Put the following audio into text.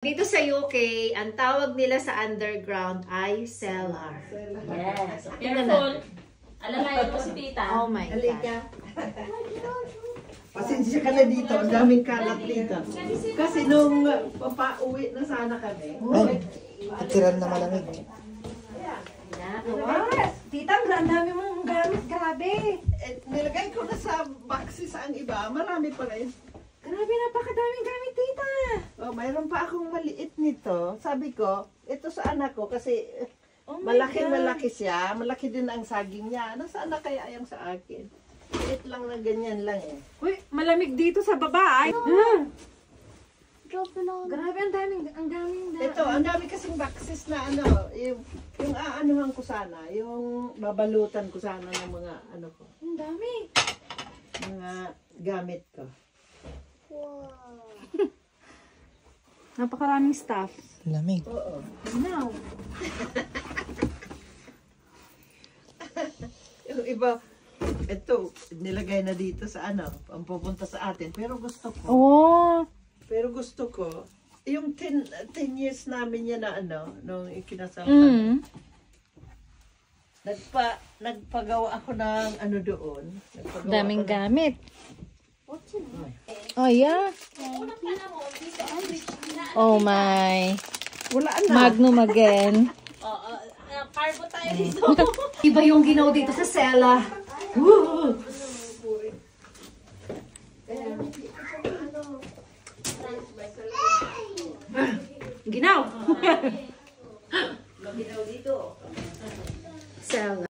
Dito sa UK, ang tawag nila sa underground ay cellar. Yes. Careful. Alalayan mo si tita. Oh my God. Pasensya ka na dito. Ang daming kalat dito. Kasi nung papauwi na sana kami. Ay, itiran na malamig. Tita, ang dami mong gamit. Grabe. Nilagay ko na sa boxes ang iba. Marami pa rin. Grabe, napakadaming gamit, tita. Oh, mayroon pa akong maliit nito. Sabi ko, ito sa anak ko kasi malaki siya. Malaki din ang saging niya. Nasaan na kaya yung sa akin? Maliit lang na ganyan lang eh. Uy, malamig dito sa baba. Ay. Grabe, ang daming Ito, ang dami kasing boxes na ano, yung aanuhan ko sana, yung babalutan ko sana ng mga ano ko, Ang dami. mga gamit ko. Napakaraming stuff. Lamig. Oo. Now. Yung iba, ito, nilagay na dito sa ano, ang pupunta sa atin. Pero gusto ko, yung 10 years namin yan na ano, nung ikinasal kami. Nagpagawa ako ng ano doon. Daming gamit. Oh, yeah. Oh, my. Wala na. Magnum again. Carbo tayo dito. Iba yung ginaw dito sa cellar. Woo! Ginaw. Maginaw dito. Cellar.